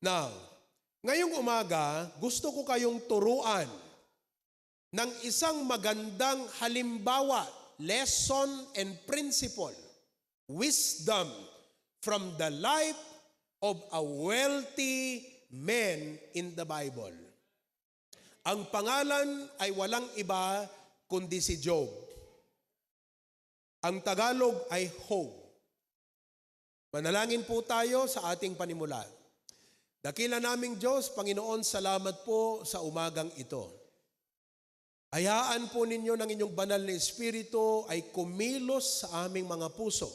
Now, ngayong umaga, gusto ko kayong turuan ng isang magandang halimbawa, lesson and principle, wisdom from the life of a wealthy man in the Bible. Ang pangalan ay walang iba kundi si Job. Ang Tagalog ay Job. Manalangin po tayo sa ating panimula. Dakila naming Diyos, Panginoon, salamat po sa umagang ito. Hayaan po ninyo ng inyong banal na Espiritu ay kumilos sa aming mga puso.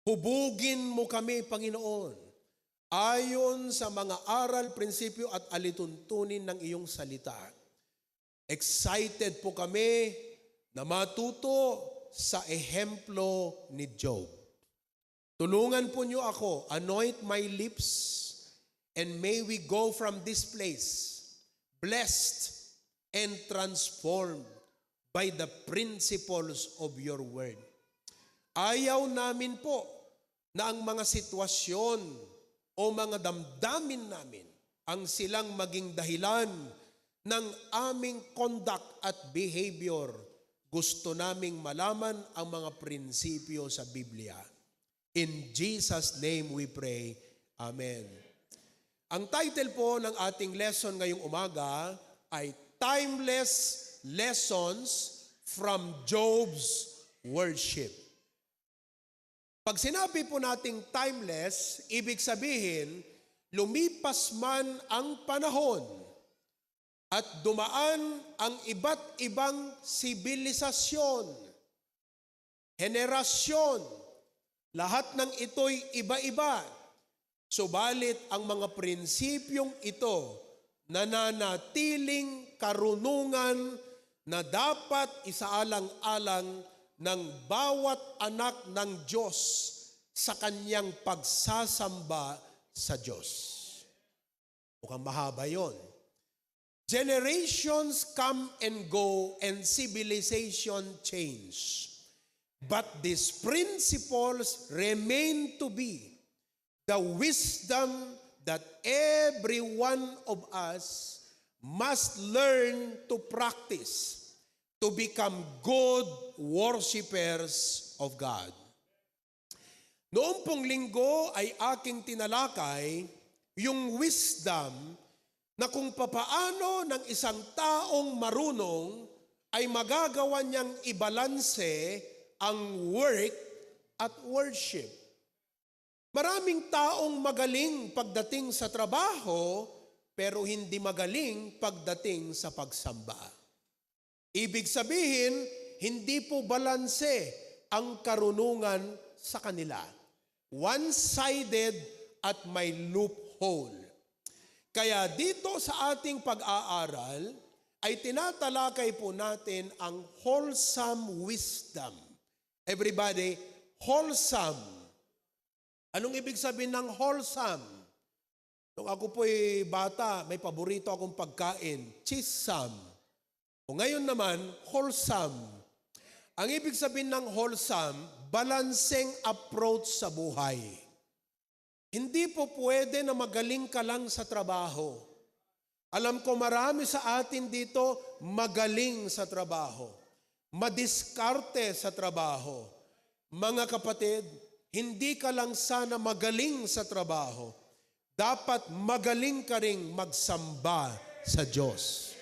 Hubugin mo kami, Panginoon, ayon sa mga aral, prinsipyo at alituntunin ng iyong salita. Excited po kami na matuto sa ehemplo ni Job. Tulungan po niyo ako, anoint my lips, and may we go from this place blessed and transformed by the principles of your word. Ayaw namin po na ang mga sitwasyon o mga damdamin namin ang silang maging dahilan ng aming conduct at behavior. Gusto naming malaman ang mga prinsipyo sa Biblia. In Jesus' name we pray. Amen. Ang title po ng ating lesson ngayong umaga ay Timeless Lessons from Job's Worship. Pag sinabi po nating timeless, ibig sabihin, lumipas man ang panahon at dumaan ang iba't ibang sibilisasyon, henerasyon, lahat ng ito'y iba-iba. Subalit ang mga prinsipyong ito nananatiling karunungan na dapat isaalang-alang ng bawat anak ng Diyos sa kanyang pagsasamba sa Diyos. Mukhang mahaba yon. Generations come and go and civilization change. But these principles remain to be the wisdom that every one of us must learn to practice to become good worshipers of God. Noong pong linggo ay aking tinalakay yung wisdom na kung papaano ng isang taong marunong ay magagawa niyang ibalanse ang work at worship. Maraming taong magaling pagdating sa trabaho, pero hindi magaling pagdating sa pagsamba. Ibig sabihin, hindi po balanse ang karunungan sa kanila. One-sided at may loophole. Kaya dito sa ating pag-aaral, ay tinatalakay po natin ang wholesome wisdom. Everybody, wholesome. Anong ibig sabihin ng wholesome? Nung ako po'y bata, may paborito akong pagkain, chisam. O ngayon naman, wholesome. Ang ibig sabihin ng wholesome, balancing approach sa buhay. Hindi po pwede na magaling ka lang sa trabaho. Alam ko marami sa atin dito magaling sa trabaho. Madiskarte sa trabaho. Mga kapatid, hindi ka lang sana magaling sa trabaho. Dapat magaling ka ring magsamba sa Diyos.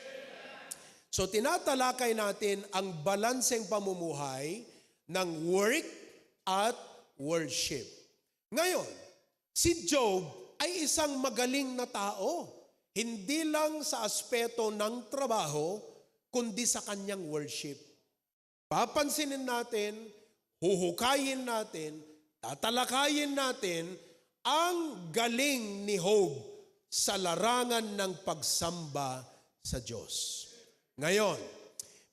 So tinatalakay natin ang balanseng pamumuhay ng work at worship. Ngayon, si Job ay isang magaling na tao. Hindi lang sa aspeto ng trabaho, kundi sa kanyang worship. Papansinin natin, huhukayin natin, tatalakayin natin ang galing ni Job sa larangan ng pagsamba sa Diyos. Ngayon,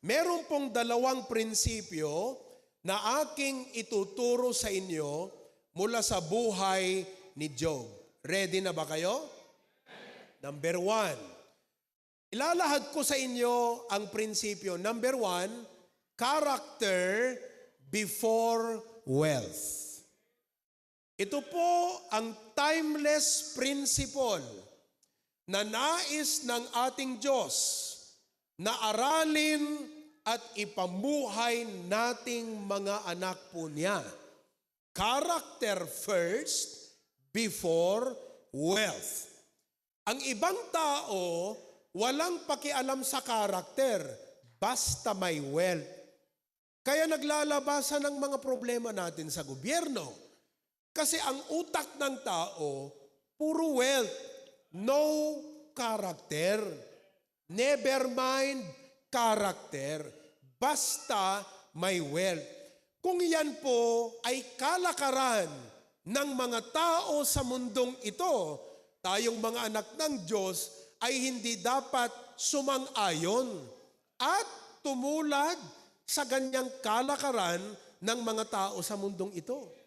meron pong dalawang prinsipyo na aking ituturo sa inyo mula sa buhay ni Job. Ready na ba kayo? Number 1. Ilalahad ko sa inyo ang prinsipyo. Number 1, character before wealth. Ito po ang timeless principle na nais ng ating Diyos na aralin at ipamuhay nating mga anak po niya. Character first before wealth. Ang ibang tao, walang pakialam sa karakter, basta may wealth. Kaya naglalabasan ng mga problema natin sa gobyerno. Kasi ang utak ng tao, puro wealth, no character. Never mind character, basta may wealth. Kung yan po ay kalakaran ng mga tao sa mundong ito, tayong mga anak ng Diyos ay hindi dapat sumang-ayon at tumulad sa ganyang kalakaran ng mga tao sa mundong ito.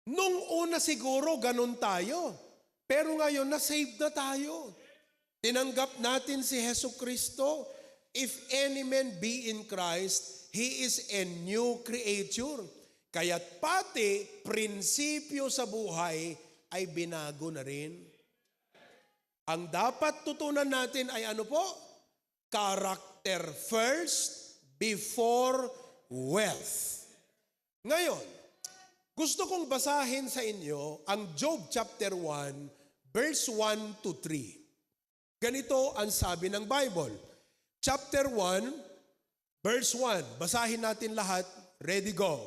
Nung una siguro ganun tayo, pero ngayon na-save na tayo. Tinanggap natin si Jesucristo. If any man be in Christ, he is a new creature. Kaya't pati prinsipyo sa buhay ay binago na rin. Ang dapat tutunan natin ay ano po? Character first before wealth. Ngayon, gusto kong basahin sa inyo ang Job chapter 1, verse 1 to 3. Ganito ang sabi ng Bible. Chapter 1, verse 1. Basahin natin lahat. Ready, go.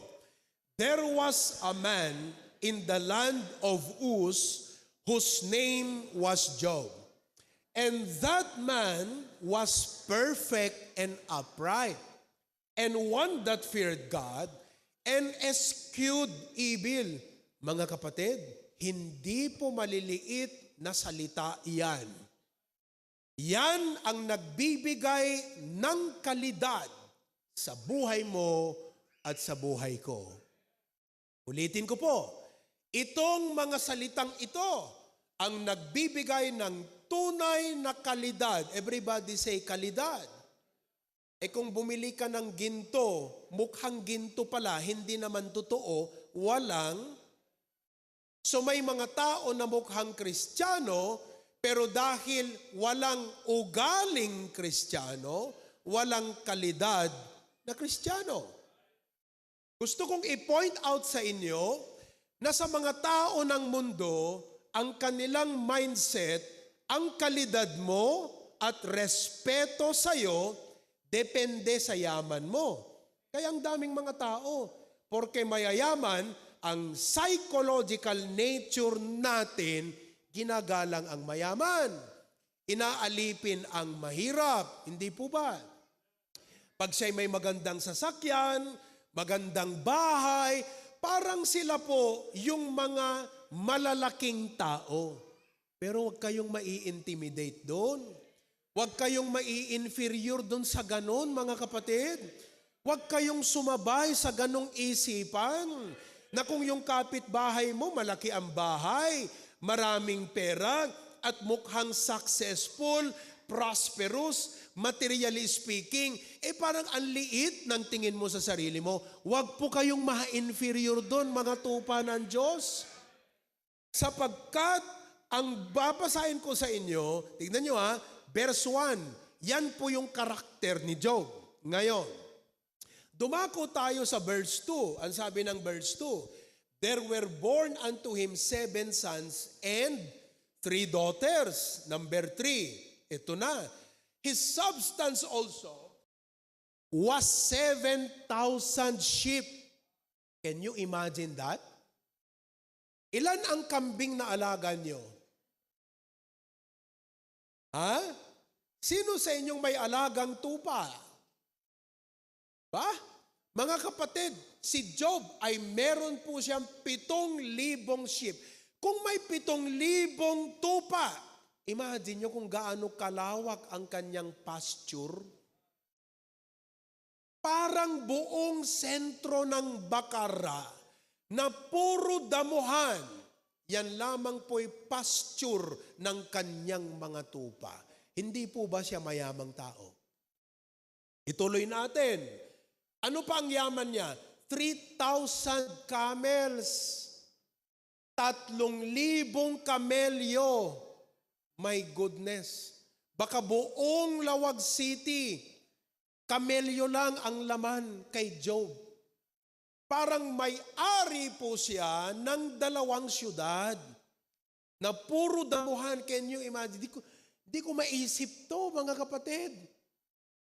There was a man in the land of Uz whose name was Job. And that man was perfect and upright, and one that feared God and eschewed evil. Mga kapatid, hindi po maliliit na salita iyan. Yan ang nagbibigay ng kalidad sa buhay mo at sa buhay ko. Ulitin ko po, itong mga salitang ito ang nagbibigay ng tunay na kalidad. Everybody say kalidad. Kung bumili ka ng ginto, mukhang ginto pala, hindi naman totoo, walang. So may mga tao na mukhang Kristiyano, pero dahil walang ugaling Kristiyano, walang kalidad na Kristiyano. Gusto kong i-point out sa inyo na sa mga tao ng mundo, ang kanilang mindset, ang kalidad mo at respeto sa iyo, depende sa yaman mo. Kaya ang daming mga tao, porque mayayaman, ang psychological nature natin, ginagalang ang mayaman. Inaalipin ang mahirap. Hindi po ba? Pag siya'y may magandang sasakyan, magandang bahay, parang sila po yung mga malalaking tao. Pero huwag kayong mai-intimidate doon. Huwag kayong mai-inferior doon sa ganon, mga kapatid. Huwag kayong sumabay sa ganong isipan na kung yung kapitbahay mo, malaki ang bahay, maraming pera, at mukhang successful, prosperous, materially speaking, parang ang liit ng tingin mo sa sarili mo. Huwag po kayong ma-inferior doon, mga tupa ng Diyos. Sapagkat ang babasahin ko sa inyo, tignan nyo verse 1, yan po yung karakter ni Job. Ngayon, dumako tayo sa verse 2. Ang sabi ng verse 2, there were born unto him 7 sons and 3 daughters. Number 3, ito na. His substance also was 7,000 sheep. Can you imagine that? Ilan ang kambing na alaga nyo? Sino sa inyong may alagang tupa? Ba? Mga kapatid, si Job ay meron po siyang 7,000 sheep. Kung may 7,000 tupa, imagine nyo kung gaano kalawak ang kanyang pasture. Parang buong sentro ng Bakara na puro damuhan. Yan lamang po'y pasture ng kanyang mga tupa. Hindi po ba siya mayamang tao? Ituloy natin. Ano pa ang yaman niya? 3,000 camels. 3,000 kamelyo. My goodness. Baka buong Lawag City, kamelyo lang ang laman kay Job. Parang may-ari po siya ng 2 syudad na puro damuhan. Can you imagine? Di ko maisip to, mga kapatid.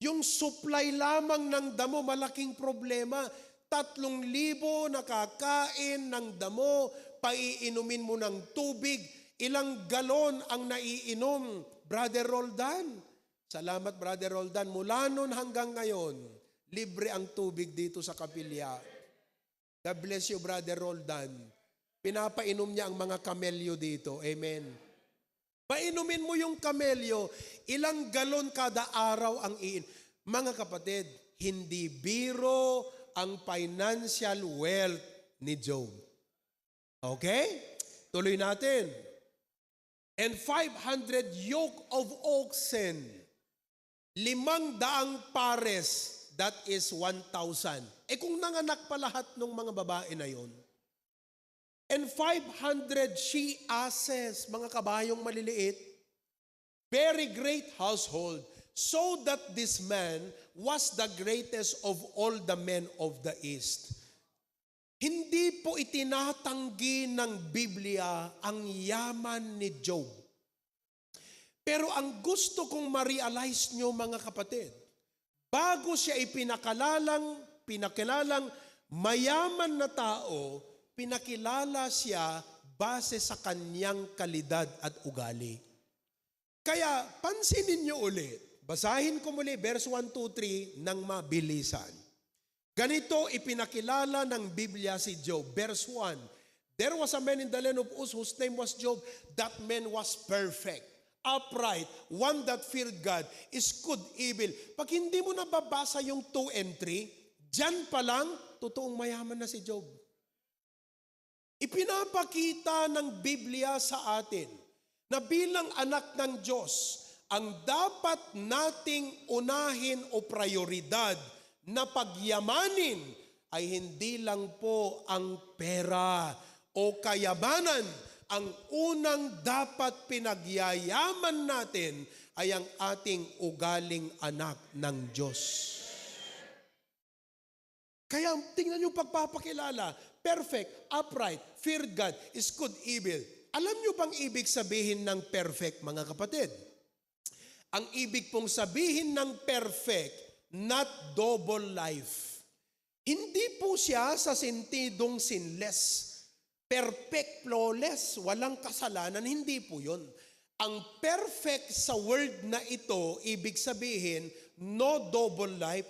Yung supply lamang ng damo, malaking problema. 3,000 nakakain ng damo, paiinumin mo ng tubig, ilang galon ang naiinom, Brother Roldan. Salamat, Brother Roldan. Mula noon hanggang ngayon, libre ang tubig dito sa kapilya. God bless you, Brother Roldan. Pinapainom niya ang mga kamelyo dito. Amen. Painumin mo yung kamelyo, ilang galon kada araw ang Mga kapatid, hindi biro ang financial wealth ni Job. Okay? Tuloy natin. And 500 yoke of oxen, 500 pares, that is 1,000. Kung nanganak pa lahat ng mga babae na yon. And 500 she-asses, mga kabayong maliliit, very great household, so that this man was the greatest of all the men of the East. Hindi po itinatanggi ng Biblia ang yaman ni Job. Pero ang gusto kong ma-realize nyo, mga kapatid, bago siya pinakilalang mayaman na tao, pinakilala siya base sa kanyang kalidad at ugali. Kaya pansinin niyo ulit, basahin ko muli verse 1, 2, 3 ng mabilisan. Ganito ipinakilala ng Biblia si Job. Verse 1, there was a man in the land of Uz whose name was Job. That man was perfect, upright, one that feared God, eschewed evil. Pag hindi mo nababasa yung 2 and 3, dyan pa lang, totoong mayaman na si Job. Ipinapakita ng Biblia sa atin na bilang anak ng Diyos, ang dapat nating unahin o prioridad na pagyamanin ay hindi lang po ang pera o kayamanan. Ang unang dapat pinagyayaman natin ay ang ating ugaling anak ng Diyos. Kaya tingnan yung pagpapakilala, perfect, upright, feared God, eschewed evil. Alam nyo bang ibig sabihin ng perfect, mga kapatid? Ang ibig pong sabihin ng perfect, not double life. Hindi po siya sa sentidong sinless, perfect, flawless, walang kasalanan, hindi po yun. Ang perfect sa word na ito, ibig sabihin, no double life.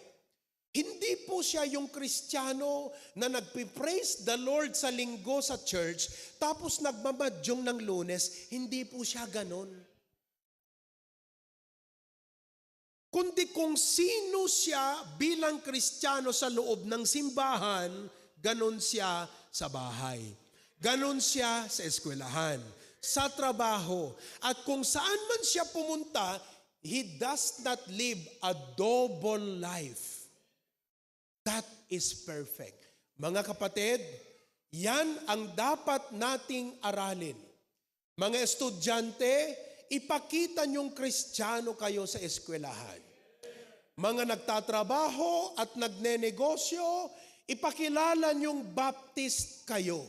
Hindi po siya yung Kristiyano na nagpipraise the Lord sa linggo sa church, tapos nagmamadyong ng Lunes, hindi po siya ganon. Kundi kung sino siya bilang Kristiyano sa loob ng simbahan, ganon siya sa bahay. Ganon siya sa eskwelahan, sa trabaho. At kung saan man siya pumunta, he does not live a double life. That is perfect. Mga kapatid, yan ang dapat nating aralin. Mga estudyante, ipakita niyong Kristiyano kayo sa eskwelahan. Mga nagtatrabaho at nagnenegosyo, ipakilala niyong Baptist kayo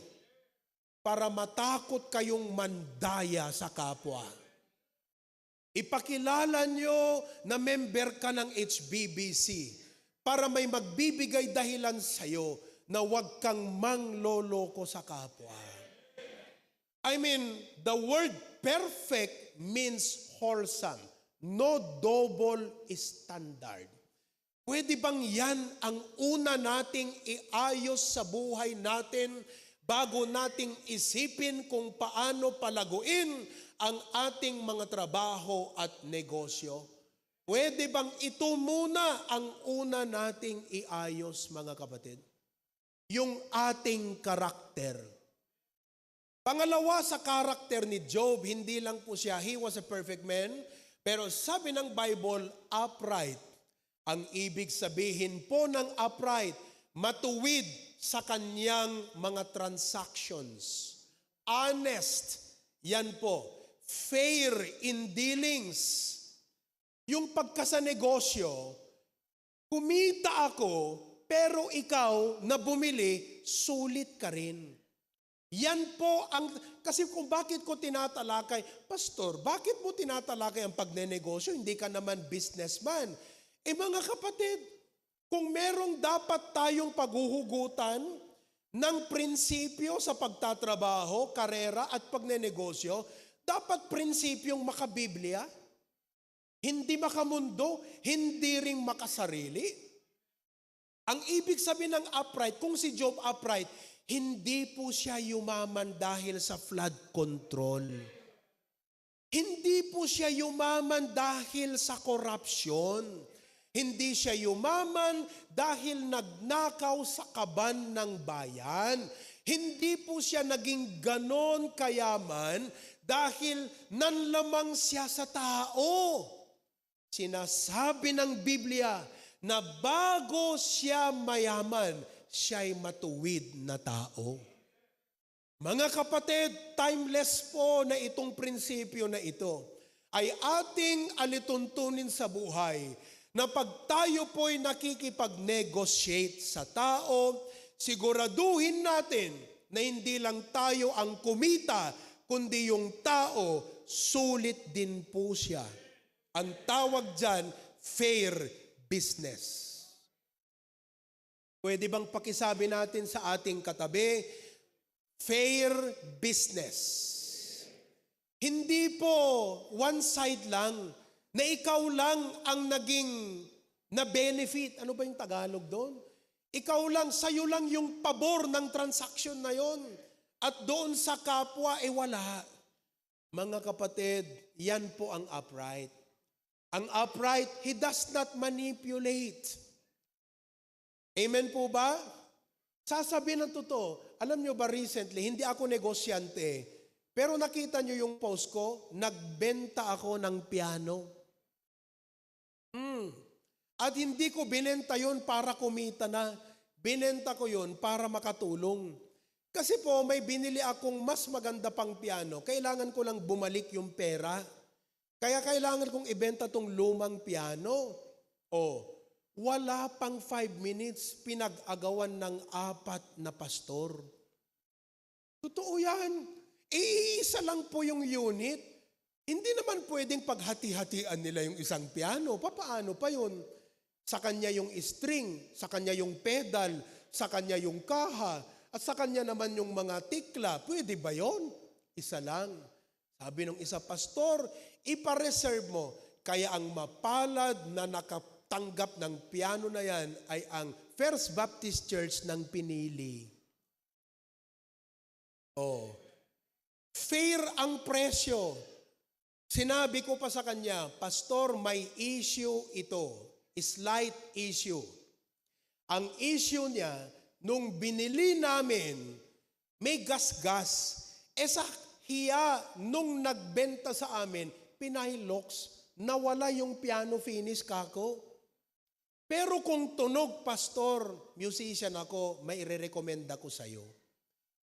para matakot kayong mandaya sa kapwa. Ipakilala niyo na member ka ng HBBC para may magbibigay dahilan sa'yo na huwag kang mangloloko sa kapwa. I mean, the word perfect means wholesome. No double standard. Pwede bang yan ang una nating iayos sa buhay natin bago nating isipin kung paano palaguin ang ating mga trabaho at negosyo? Pwede bang ito muna ang una nating iayos, mga kapatid? Yung ating karakter. Pangalawa sa karakter ni Job, hindi lang po siya, he was a perfect man, pero sabi ng Bible, upright. Ang ibig sabihin po ng upright, matuwid sa kanyang mga transactions. honest. Yan po. Fair in dealings. Yung pagka sa negosyo, kumita ako, pero ikaw na bumili, sulit ka rin. Yan po ang, kasi kung bakit ko tinatalakay, Pastor, bakit mo tinatalakay ang pagnenegosyo? Hindi ka naman businessman. Mga kapatid, kung merong dapat tayong paghuhugutan ng prinsipyo sa pagtatrabaho, karera at pagnenegosyo, dapat prinsipyong makabiblia, hindi makamundo, hindi ring makasarili. Ang ibig sabihin ng upright, kung si Job upright, hindi po siya yumaman dahil sa flood control. Hindi po siya yumaman dahil sa corruption. Hindi siya yumaman dahil nagnakaw sa kaban ng bayan. Hindi po siya naging ganon kayaman dahil nanlamang siya sa tao. Sinasabi ng Biblia na bago siya mayaman, siya'y matuwid na tao. Mga kapatid, timeless po na itong prinsipyo na ito ay ating alituntunin sa buhay na pag tayo po'y nakikipag-negotiate sa tao, siguraduhin natin na hindi lang tayo ang kumita, kundi yung tao, sulit din po siya. Ang tawag dyan, fair business. Pwede bang pakisabi natin sa ating katabi, fair business. Hindi po one side lang, na ikaw lang ang naging na-benefit. Ano ba yung Tagalog doon? Ikaw lang, sa'yo lang yung pabor ng transaction na yon. At doon sa kapwa, wala. Mga kapatid, yan po ang upright. Ang upright, he does not manipulate. Amen po ba? Sasabihin ng totoo, alam nyo ba recently, hindi ako negosyante, pero nakita nyo yung post ko, nagbenta ako ng piano. At hindi ko binenta yun para kumita na, binenta ko yun para makatulong. Kasi po, may binili akong mas maganda pang piano, kailangan ko lang bumalik yung pera. Kaya kailangan kong ibenta tong lumang piano. Wala pang 5 minutes, pinag-agawan ng 4 na pastor. Totoo yan. Iisa lang po yung unit. Hindi naman pwedeng paghati-hatian nila yung isang piano. Paano pa yun? Sa kanya yung string, sa kanya yung pedal, sa kanya yung kaha, at sa kanya naman yung mga tikla. Pwede ba yun? Isa lang. Sabi ng isa, Pastor, ipareserve mo. Kaya ang mapalad na nakatanggap ng piano na yan ay ang First Baptist Church ng Pinili. Fair ang presyo. Sinabi ko pa sa kanya, Pastor, may issue ito. Slight issue. Ang issue niya, nung binili namin, may gas-gas. Sa hiya, nung nagbenta sa amin, pinahiloks, nawala yung piano finish kako. Pero kung tunog, Pastor, musician ako, may i-recommenda ko sa'yo.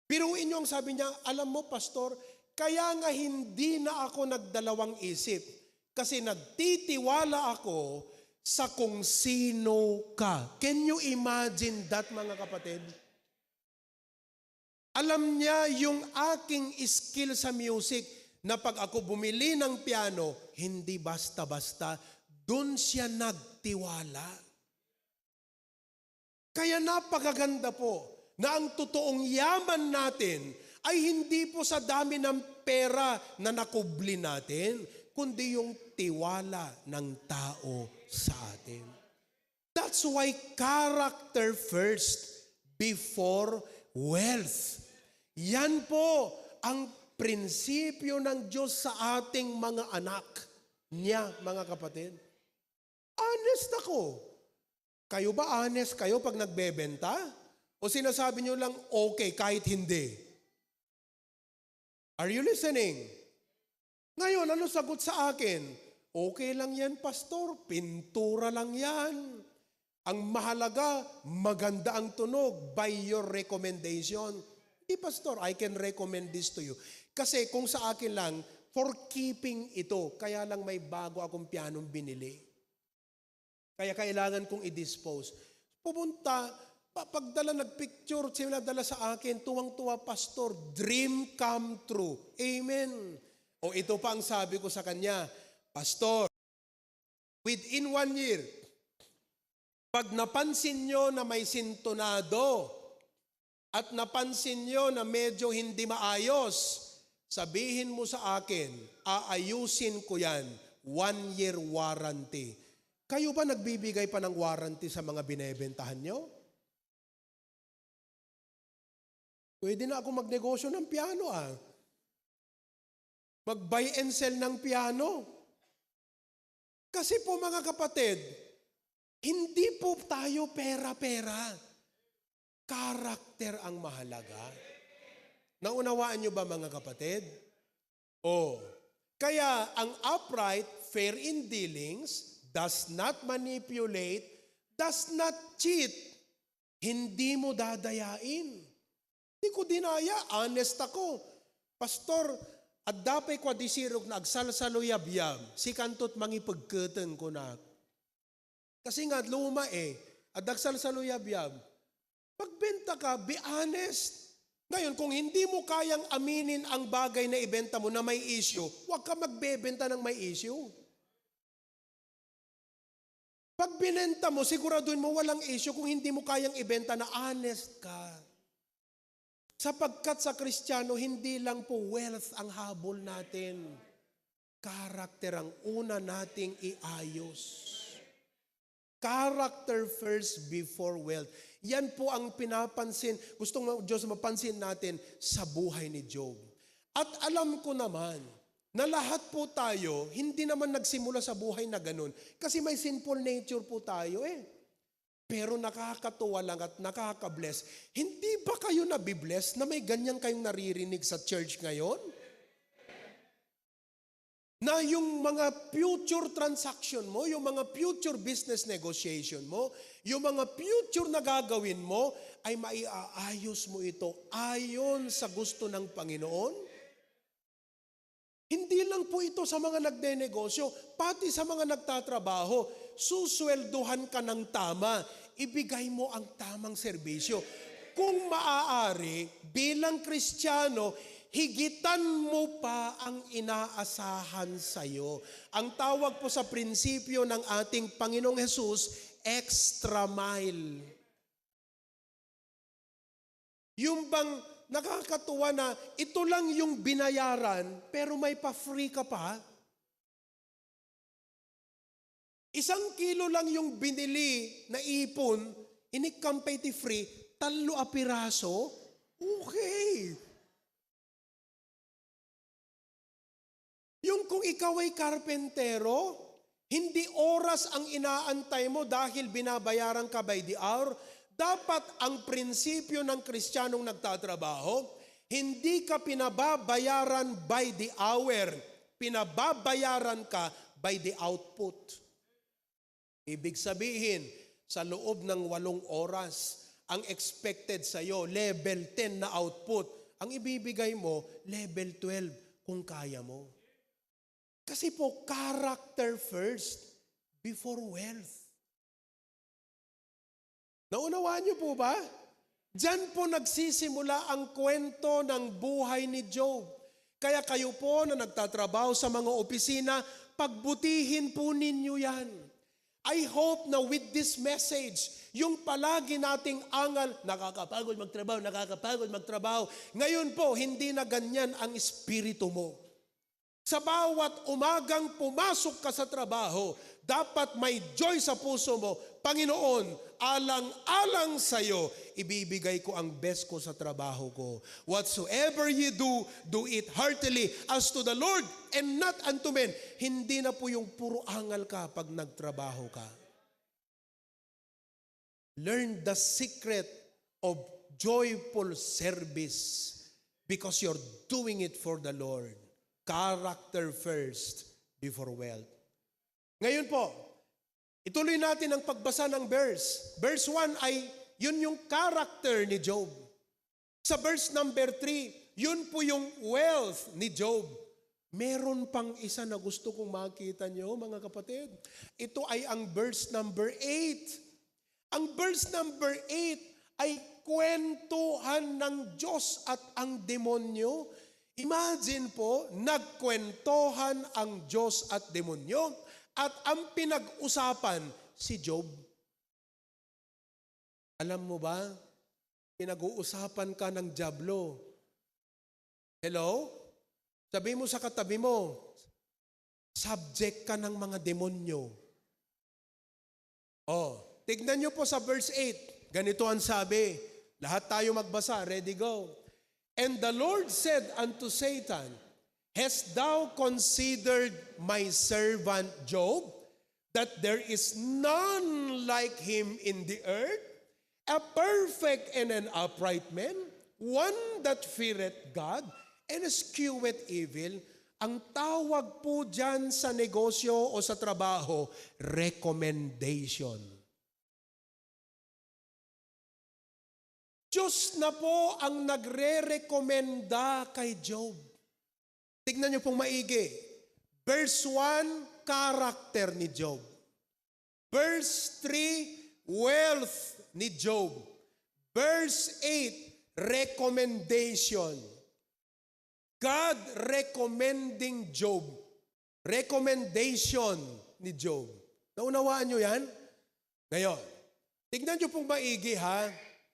Biruin niyo ang sabi niya, alam mo, Pastor, kaya nga hindi na ako nagdalawang isip. Kasi nagtitiwala ako sa kung sino ka. Can you imagine that, mga kapatid? Alam niya yung aking skill sa music na pag ako bumili ng piano, hindi basta-basta, dun siya nagtiwala. Kaya napakaganda po na ang totoong yaman natin ay hindi po sa dami ng pera na nakubli natin, kundi yung tiwala ng tao sa atin. That's why character first before wealth. Yan po ang prinsipyo ng Diyos sa ating mga anak niya, mga kapatid. Honest ako. Kayo ba honest kayo pag nagbebenta? O sinasabi nyo lang okay kahit hindi? Are you listening? Ngayon, ano sagot sa akin? Okay lang yan, Pastor. Pintura lang yan. Ang mahalaga, maganda ang tunog by your recommendation. Pastor, I can recommend this to you. Kasi kung sa akin lang, for keeping ito, kaya lang may bago akong pianong binili. Kaya kailangan kong i-dispose. Pumunta, pagdala nagpicture, sinadala sa akin, tuwang-tuwa, Pastor, dream come true. Amen. O ito pa ang sabi ko sa kanya, Pastor, within 1 year, pag napansin nyo na may sintonado at napansin nyo na medyo hindi maayos, sabihin mo sa akin, aayusin ko yan, 1 year warranty. Kayo ba nagbibigay pa ng warranty sa mga binebentahan nyo? Pwede na ako magnegosyo ng piano Mag-buy and sell ng piano. Kasi po mga kapatid, hindi po tayo pera-pera. Karakter ang mahalaga. Naunawaan nyo ba mga kapatid? Kaya ang upright, fair in dealings, does not manipulate, does not cheat. Hindi mo dadayain. Hindi ko dinaya, honest ako. Pastor, at dapay kwa disirog na agsalsaluyab-yab, si kantot mangipagketen ko na. Kasi nga luma at agsalsaluyab-yab. Pagbenta ka, be honest. Ngayon, kung hindi mo kayang aminin ang bagay na ibenta mo na may issue, huwag ka magbebenta ng may issue. Pag binenta mo, siguraduhin mo walang issue kung hindi mo kayang ibenta na honest ka. Sapagkat sa Kristiyano, hindi lang po wealth ang habol natin. Character ang una nating iayos. Character first before wealth. Yan po ang pinapansin, gustong Diyos mapansin natin sa buhay ni Job. At alam ko naman, na lahat po tayo, hindi naman nagsimula sa buhay na ganun. Kasi may sinful nature po tayo Pero nakakatuwa lang at nakaka-bless. Hindi ba kayo nabibless na may ganyan kayong naririnig sa church ngayon? Na yung mga future transaction mo, yung mga future business negotiation mo, yung mga future na gagawin mo, ay maiaayos mo ito ayon sa gusto ng Panginoon? Hindi lang po ito sa mga nagdenegosyo, pati sa mga nagtatrabaho, suswelduhan ka ng tama, ibigay mo ang tamang serbisyo. Kung maaari, bilang Kristiyano, higitan mo pa ang inaasahan sa iyo. Ang tawag po sa prinsipyo ng ating Panginoong Hesus, extra mile. Yung bang nakakatuwa na ito lang yung binayaran, pero may pa-free ka pa. 1 kilo lang yung binili na ipon, inikampay ti free, 3 piraso, okay. Yung kung ikaw ay karpentero, hindi oras ang inaantay mo dahil binabayaran ka by the hour. Dapat ang prinsipyo ng Kristiyanong nagtatrabaho, hindi ka pinababayaran by the hour, pinababayaran ka by the output. Ibig sabihin, sa loob ng 8 oras, ang expected sa iyo, level 10 na output. Ang ibibigay mo, level 12 kung kaya mo. Kasi po, character first before wealth. Naunawaan niyo po ba? Diyan po nagsisimula ang kwento ng buhay ni Job. Kaya kayo po na nagtatrabaho sa mga opisina, pagbutihin po ninyo yan. I hope na with this message, yung palagi nating angal, nakakapagod magtrabaho. Ngayon po, hindi na ganyan ang espiritu mo. Sa bawat umagang pumasok ka sa trabaho, dapat may joy sa puso mo. Panginoon, alang-alang sa iyo, ibibigay ko ang best ko sa trabaho ko. Whatsoever you do, do it heartily as to the Lord and not unto men. Hindi na po yung puro angal ka pag nagtrabaho ka. Learn the secret of joyful service because you're doing it for the Lord. Character first before wealth. Ngayon po, ituloy natin ang pagbasa ng verse. Verse 1 ay, yun yung character ni Job. Sa verse number 3, yun po yung wealth ni Job. Meron pang isa na gusto kong makita nyo, mga kapatid. Ito ay ang verse number 8. Ang verse number 8 ay kwentuhan ng Diyos at ang demonyo. Imagine po, nagkwentuhan ang Diyos at demonyo at ang pinag-usapan si Job. Alam mo ba, pinag-uusapan ka ng dyablo. Hello? Sabi mo sa katabi mo, subject ka ng mga demonyo. Tignan nyo po sa verse 8. Ganito ang sabi. Lahat tayo magbasa. Ready, go. And the Lord said unto Satan, Hast thou considered my servant Job, that there is none like him in the earth, a perfect and an upright man, one that feareth God, and escheweth evil? Ang tawag po dyan sa negosyo o sa trabaho, recommendation. Diyos na po ang nagre-rekomenda kay Job. Tignan niyo pong maigi. Verse 1, character ni Job. Verse 3, wealth ni Job. Verse 8, recommendation. God recommending Job. Recommendation ni Job. Naunawaan nyo yan? Ngayon, tignan nyo pong maigi ha.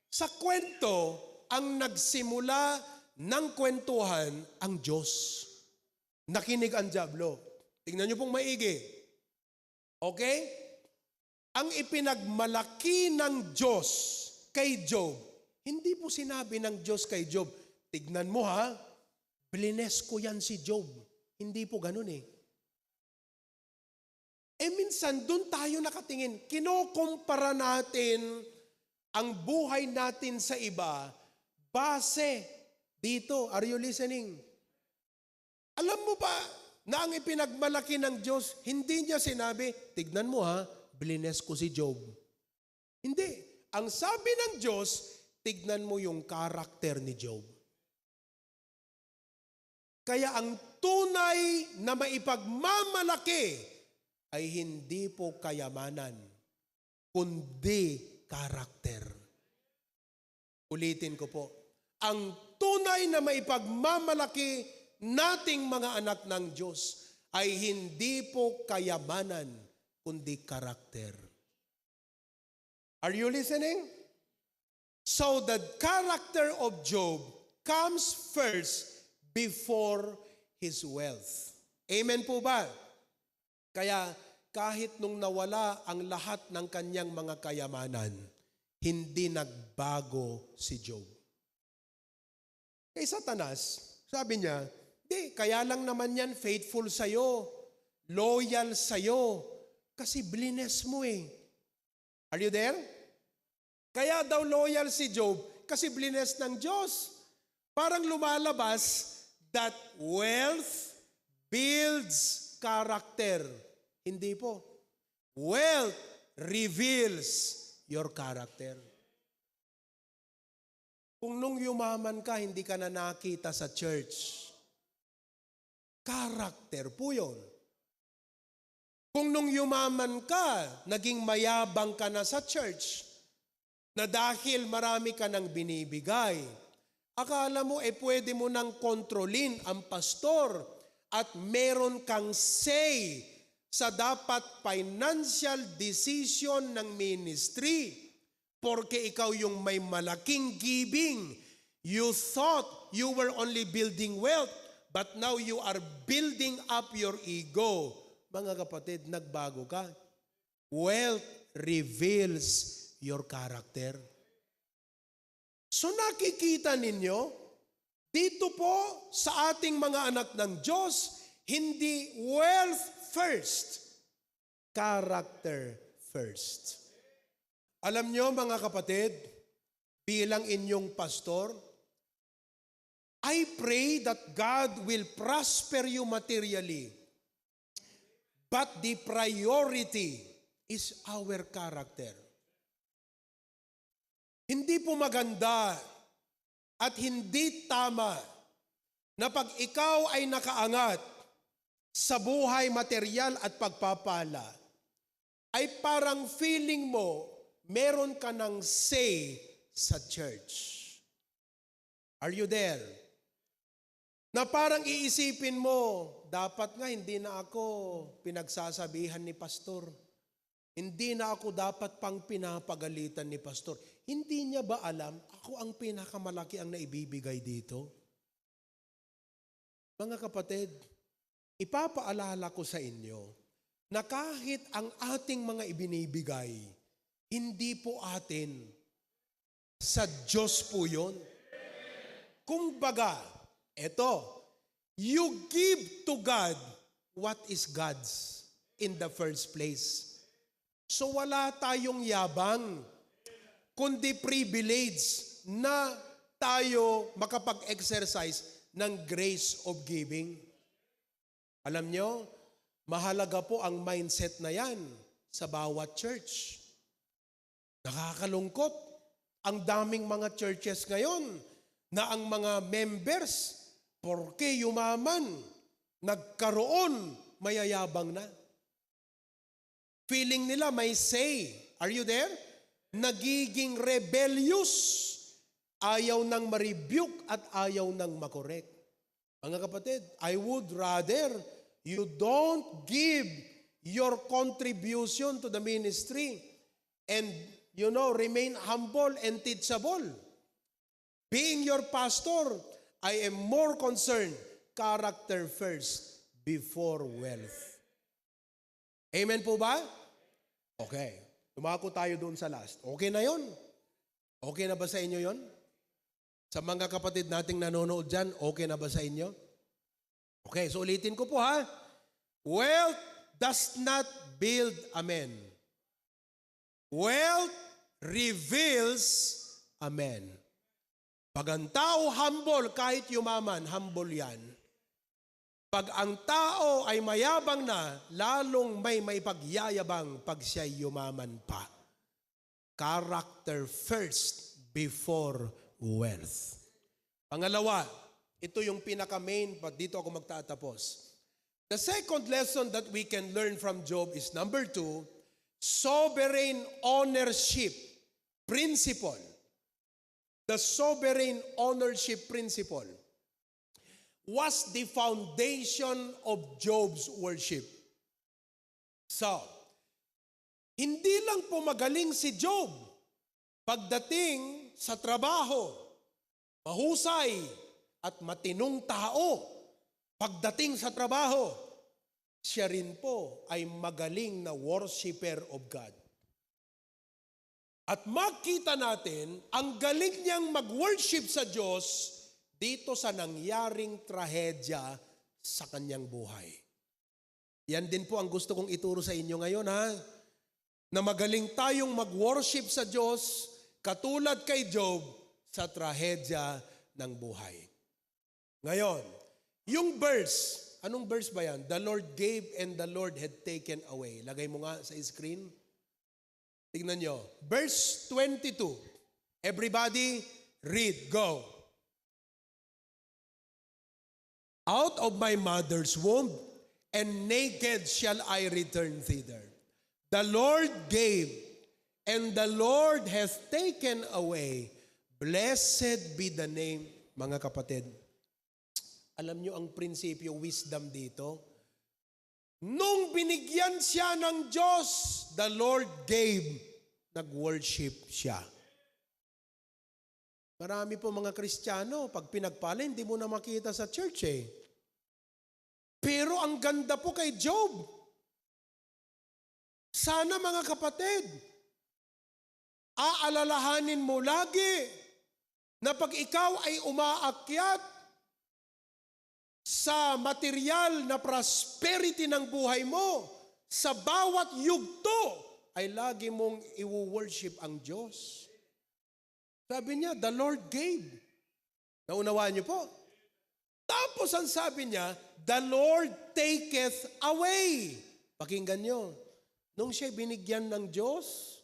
Sa kwento, ang nagsimula ng kwentuhan ang Diyos. Nakinig ang dyablo. Tignan nyo pong maigi. Okay? Ang ipinagmalaki ng Diyos kay Job, hindi po sinabi ng Diyos kay Job, tignan mo ha, blines ko yan si Job. Hindi po ganun eh. Minsan doon tayo nakatingin, kinokompara natin ang buhay natin sa iba base dito. Are you listening? Alam mo ba na ang ipinagmalaki ng Diyos, hindi niya sinabi, tignan mo ha, blines ko si Job. Hindi. Ang sabi ng Diyos, tignan mo yung karakter ni Job. Kaya ang tunay na maipagmamalaki ay hindi po kayamanan, kundi karakter. Ulitin ko po. Ang tunay na maipagmamalaki nating mga anak ng Diyos ay hindi po kayamanan, kundi karakter. Are you listening? So the character of Job comes first before his wealth. Amen po ba? Kaya kahit nung nawala ang lahat ng kanyang mga kayamanan, hindi nagbago si Job. Kay Satanas, sabi niya, di, kaya lang naman yan faithful sa'yo, loyal sa'yo, kasi blines mo eh. Are you there? Kaya daw loyal si Job, kasi blines ng Diyos. Parang lumalabas that wealth builds character. Hindi po. Wealth reveals your character. Kung nung yumaman ka, hindi ka na nakita sa church. Character po yun. Kung nung yumaman ka, naging mayabang ka na sa church, na dahil marami ka nang binibigay, akala mo pwede mo nang kontrolin ang pastor at meron kang say sa dapat financial decision ng ministry. Porque ikaw yung may malaking giving. You thought you were only building wealth, but now you are building up your ego. Mga kapatid, nagbago ka. Wealth reveals your character. So nakikita ninyo, dito po sa ating mga anak ng Diyos, hindi wealth first, character first. Alam nyo mga kapatid, bilang inyong pastor, I pray that God will prosper you materially. But the priority is our character. Hindi po maganda at hindi tama na pag ikaw ay nakaangat sa buhay material at pagpapala, ay parang feeling mo meron ka ng say sa church. Are you there? Na parang iisipin mo, dapat nga hindi na ako pinagsasabihan ni pastor. Hindi na ako dapat pang pinapagalitan ni pastor. Hindi niya ba alam, ako ang pinakamalaki ang naibibigay dito? Mga kapatid, ipapaalala ko sa inyo na kahit ang ating mga ibinibigay, hindi po atin. Sa Diyos po yun. Kumbaga, eto, you give to God what is God's in the first place. So wala tayong yabang, kundi privilege na tayo makapag-exercise ng grace of giving. Alam nyo, mahalaga po ang mindset na yan sa bawat church. Nakakalungkot. Ang daming mga churches ngayon na ang mga members, porke yumaman, nagkaroon, mayayabang na. Feeling nila may say. Are you there? Nagiging rebellious. Ayaw nang ma-rebuke at ayaw nang makorek. Mga kapatid, I would rather you don't give your contribution to the ministry and, remain humble and teachable. Being your pastor, I am more concerned, character first before wealth. Amen po ba? Okay. Tumako tayo doon sa last. Okay na yon? Okay na ba sa inyo yon? Sa mga kapatid nating nanonood dyan, okay na ba sa inyo? Okay, so ulitin ko po ha. Wealth does not build a man. Wealth reveals a man. Pag ang tao humble, kahit yumaman, humble yan. Pag ang tao ay mayabang na, lalong may pagyayabang pag siya'y yumaman pa. Character first before wealth. Pangalawa, ito yung pinaka-main, but dito ako magtatapos. The second lesson that we can learn from Job is number 2, sovereign ownership principle. The sovereign ownership principle was the foundation of Job's worship. So, hindi lang po magaling si Job pagdating sa trabaho, mahusay at matinong tao pagdating sa trabaho, siya rin po ay magaling na worshiper of God. At makita natin, ang galing niyang mag-worship sa Diyos dito sa nangyaring trahedya sa kanyang buhay. Yan din po ang gusto kong ituro sa inyo ngayon ha. Na magaling tayong mag-worship sa Diyos katulad kay Job sa trahedya ng buhay. Ngayon, yung verse, anong verse ba yan? The Lord gave and the Lord had taken away. Lagay mo nga sa screen. Tingnan nyo. Verse 22. Everybody, read. Go. Out of my mother's womb, and naked shall I return thither. The Lord gave, and the Lord hath taken away. Blessed be the name, mga kapatid. Alam nyo ang prinsipyo, wisdom dito? Nung binigyan siya ng Diyos, the Lord gave, nag-worship siya. Marami po mga Kristiyano, pag pinagpala, hindi mo na makita sa church eh. Pero ang ganda po kay Job. Sana mga kapatid, aalalahanin mo lagi na pag ikaw ay umaakyat sa material na prosperity ng buhay mo, sa bawat yugto ay lagi mong i-worship ang Diyos. Sabi niya, the Lord gave. Naunawaan niyo po? Tapos ang sabi niya, the Lord taketh away. Pakinggan niyo. Nung siya binigyan ng Diyos,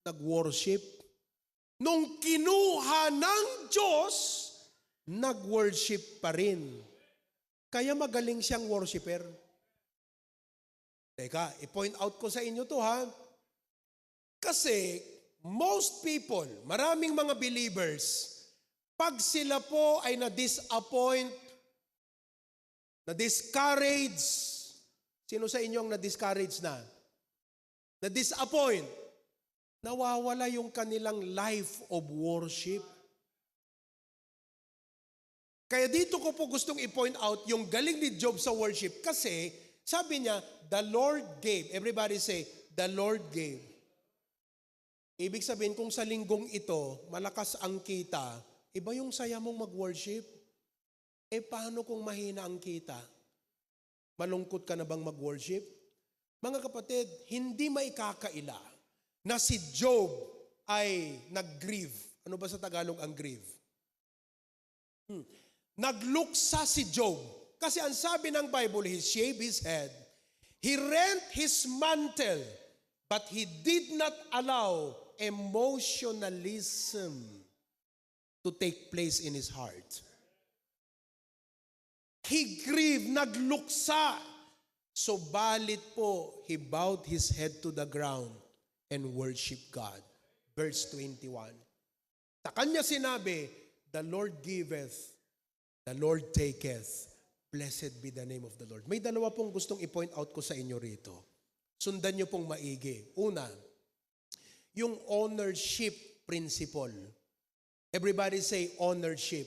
nag-worship. Nung kinuha ng Diyos, nag-worship pa rin. Kaya magaling siyang worshiper. Teka, i-point out ko sa inyo to ha. Kasi most people, maraming mga believers, pag sila po ay na-disappoint, na-discourage, sino sa inyo ang na-discourage na? Na-disappoint, nawawala yung kanilang life of worship. Kaya dito ko po gustong i-point out yung galing ni Job sa worship kasi sabi niya, the Lord gave. Everybody say, the Lord gave. Ibig sabihin, kung sa linggong ito, malakas ang kita, iba yung saya mong mag-worship. Paano kung mahina ang kita? Malungkot ka na bang mag-worship? Mga kapatid, hindi maikakaila na si Job ay nag-grieve. Ano ba sa Tagalog ang grieve? Nagluksa si Job. Kasi ang sabi ng Bible, he shaved his head. He rent his mantle, but he did not allow emotionalism to take place in his heart. He grieved, nagluksa. Subalit po, he bowed his head to the ground and worshiped God. Verse 21. Sa kanya sinabi, the Lord giveth, the Lord taketh. Blessed be the name of the Lord. May dalawa pong gustong i-point out ko sa inyo rito. Sundan niyo pong maigi. Una, yung ownership principle. Everybody say ownership.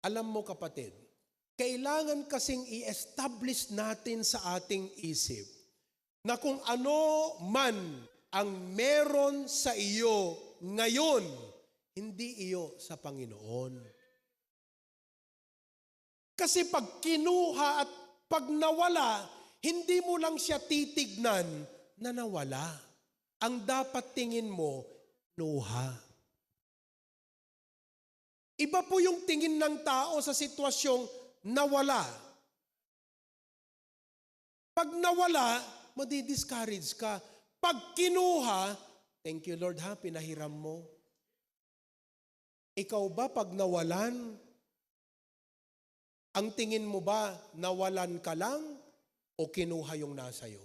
Alam mo kapatid, kailangan kasing i-establish natin sa ating isip na kung ano man ang meron sa iyo ngayon, hindi iyo sa Panginoon. Kasi pag kinuha at pag nawala, hindi mo lang siya titignan na nawala. Ang dapat tingin mo, luha. Iba po yung tingin ng tao sa sitwasyong nawala. Pag nawala, madi-discourage ka. Pag kinuha, thank you Lord ha, pinahiram mo. Ikaw ba pag nawalan, ang tingin mo ba nawalan ka lang o kinuha yung nasa iyo?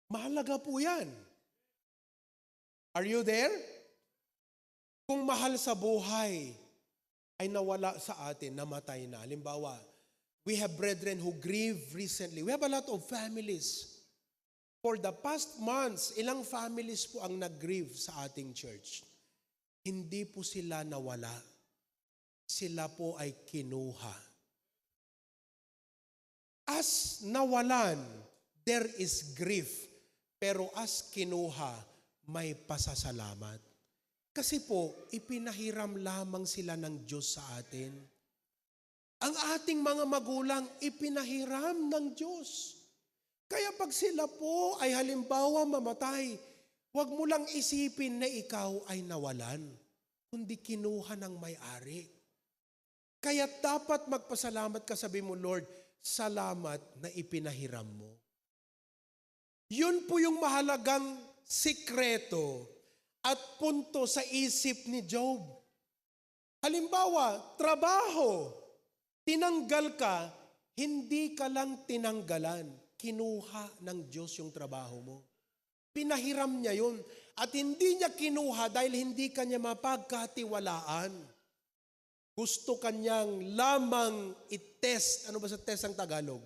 Mahalaga po yan. Are you there? Kung mahal sa buhay ay nawala sa atin, namatay na. Halimbawa, we have brethren who grieve recently. We have a lot of families. For the past months, ilang families po ang nag-grieve sa ating church. Hindi po sila nawala. Sila po ay kinuha. As nawalan, there is grief. Pero as kinuha, may pasasalamat. Kasi po, ipinahiram lamang sila ng Diyos sa atin. Ang ating mga magulang, ipinahiram ng Diyos. Kaya pag sila po ay halimbawa mamatay, huwag mo lang isipin na ikaw ay nawalan, kundi kinuha ng may-ari. Kaya dapat magpasalamat ka, sabi mo, Lord, salamat na ipinahiram mo. Yun po yung mahalagang sikreto at punto sa isip ni Job. Halimbawa, trabaho, tinanggal ka, hindi ka lang tinanggalan, kinuha ng Diyos yung trabaho mo. Pinahiram niya yun. At hindi niya kinuha dahil hindi kanya mapagkatiwalaan. Gusto kanyang lamang i-test. Ano ba sa test ang Tagalog?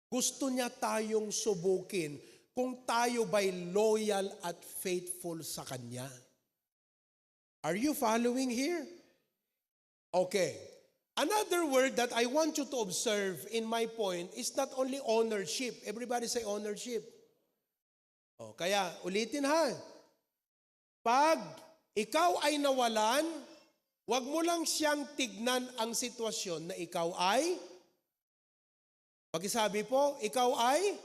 Gusto niya tayong subukin kung tayo ba'y loyal at faithful sa Kanya. Are you following here? Okay. Another word that I want you to observe in my point is not only ownership. Everybody say ownership. Kaya ulitin ha. Pag ikaw ay nawalan, huwag mo lang siyang tignan ang sitwasyon na ikaw ay, pag-isabi po, ikaw ay,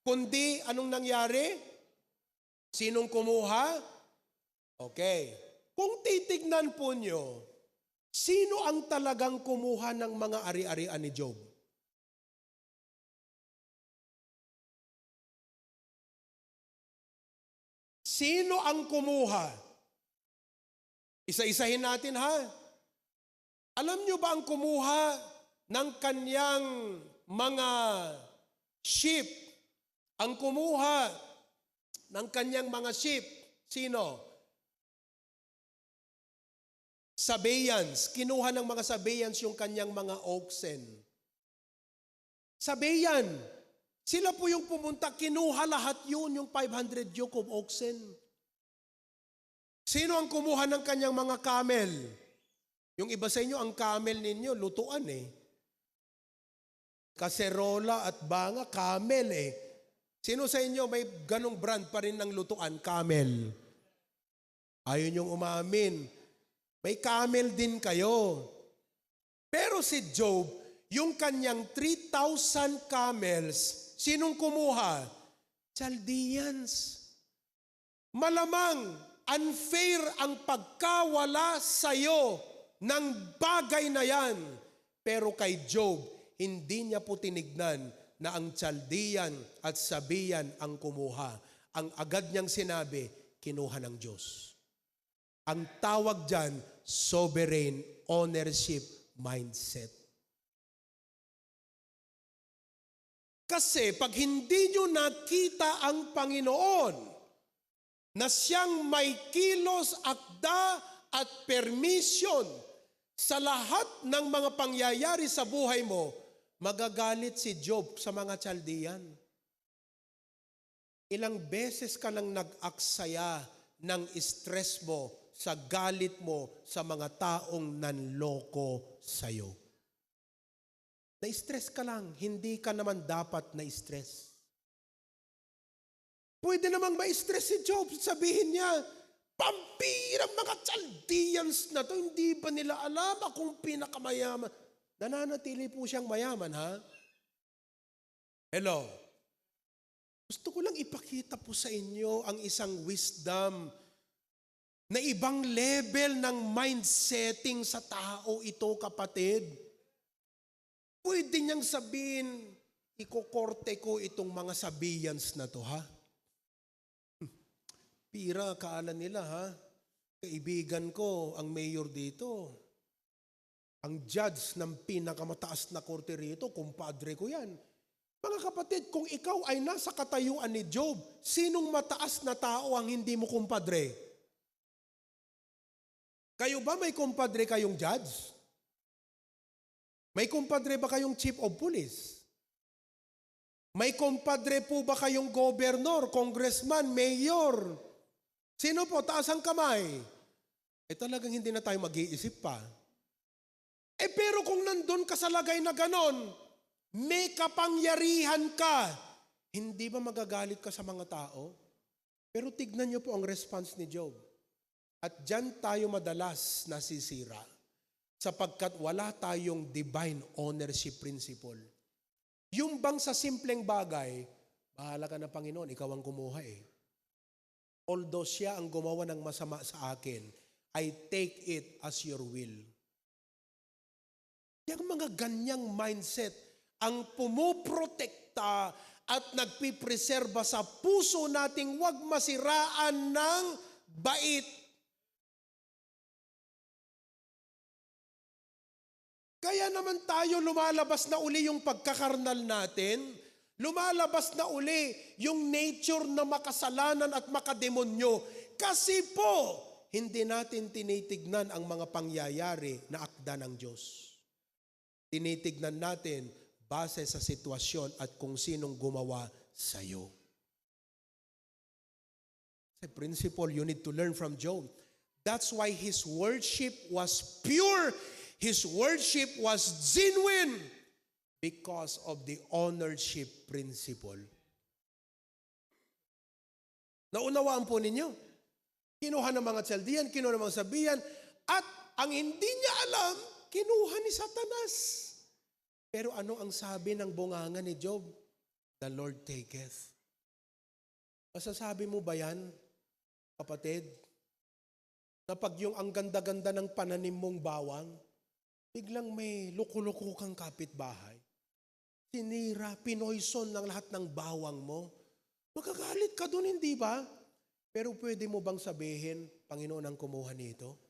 kundi anong nangyari? Sinong kumuha? Okay. Kung titignan po nyo, sino ang talagang kumuha ng mga ari-arian ni Job? Sino ang kumuha? Isa-isahin natin ha. Alam nyo ba ang kumuha ng kanyang mga sheep? Ang kumuha ng kanyang mga sheep, sino? Sabaeans. Kinuha ng mga Sabaeans yung kanyang mga oxen. Sabaean. Sila po yung pumunta, kinuha lahat yun, yung 500 yoke of oxen. Sino ang kumuha ng kanyang mga camel? Yung iba sa inyo, ang camel ninyo, lutuan eh. Kaserola at banga, camel eh. Sino sa inyo may ganong brand pa rin ng lutuan? Camel. Ayaw niyong umamin. May camel din kayo. Pero si Job, yung kanyang 3,000 camels, sinong kumuha? Chaldeans. Malamang unfair ang pagkawala sa'yo ng bagay na yan. Pero kay Job, hindi niya po tinignan na ang Chaldean at Sabaean ang kumuha. Ang agad niyang sinabi, kinuha ng Diyos. Ang tawag dyan, sovereign ownership mindset. Kasi pag hindi nyo nakita ang Panginoon na siyang may kilos, akda at permission sa lahat ng mga pangyayari sa buhay mo, magagalit si Job sa mga Chaldean. Ilang beses ka nang nag-aksaya ng stress mo sa galit mo sa mga taong nanloko sa'yo. Na-stress ka lang, hindi ka naman dapat na-stress. Pwede namang ma-stress si Job, sabihin niya, pampirang mga Chaldeans na to, hindi ba nila alam akong pinakamayaman? Nananatili po siyang mayaman, ha? Hello? Gusto ko lang ipakita po sa inyo ang isang wisdom na ibang level ng mindsetting sa tao ito, kapatid. Pwede niyang sabihin, ikokorte ko itong mga Sabaeans na to, ha? Pira, kaala nila, ha? Kaibigan ko, ang mayor dito. Ang judge ng pinakamataas na korte rito, kumpadre ko yan. Mga kapatid, kung ikaw ay nasa katayuan ni Job, sinong mataas na tao ang hindi mo kumpadre? Kayo ba may kumpadre kayong judge? May kumpadre ba kayong chief of police? May kumpadre po ba kayong gobernador, congressman, mayor? Sino po? Taas ang kamay. Talagang hindi na tayo mag-iisip pa. Pero kung nandun ka sa lagay na ganon, may kapangyarihan ka, hindi ba magagalit ka sa mga tao? Pero tignan niyo po ang response ni Job. At dyan tayo madalas nasisira sapagkat wala tayong divine ownership principle. Yung bang sa simpleng bagay, bahala ka na Panginoon, ikaw ang kumuha eh. Although siya ang gumawa ng masama sa akin, I take it as your will. Yung mga ganyang mindset ang pumuprotekta at nagpipreserba sa puso nating huwag masiraan ng bait. Kaya naman tayo lumalabas na uli yung pagkakarnal natin, lumalabas na uli yung nature na makasalanan at makademonyo. Kasi po, hindi natin tinitignan ang mga pangyayari na akda ng Diyos. Tinitignan natin base sa sitwasyon at kung sinong gumawa sa iyo. It's a principle you need to learn from Job. That's why his worship was pure. His worship was genuine because of the ownership principle. Naunawaan po ninyo? Kinuha ng mga Chaldean, kinuha ng mga Sabaean, at ang hindi niya alam, kinuha ni Satanas. Pero ano ang sabi ng bunganga ni Job? The Lord taketh. Masasabi mo ba yan, kapatid? Na pag yung ang ganda-ganda ng pananim mong bawang, biglang may loko-loko kang kapitbahay. Sinira, pinoyson ng lahat ng bawang mo. Magagalit ka doon, hindi ba? Pero pwede mo bang sabihin, Panginoon ang kumuha nito?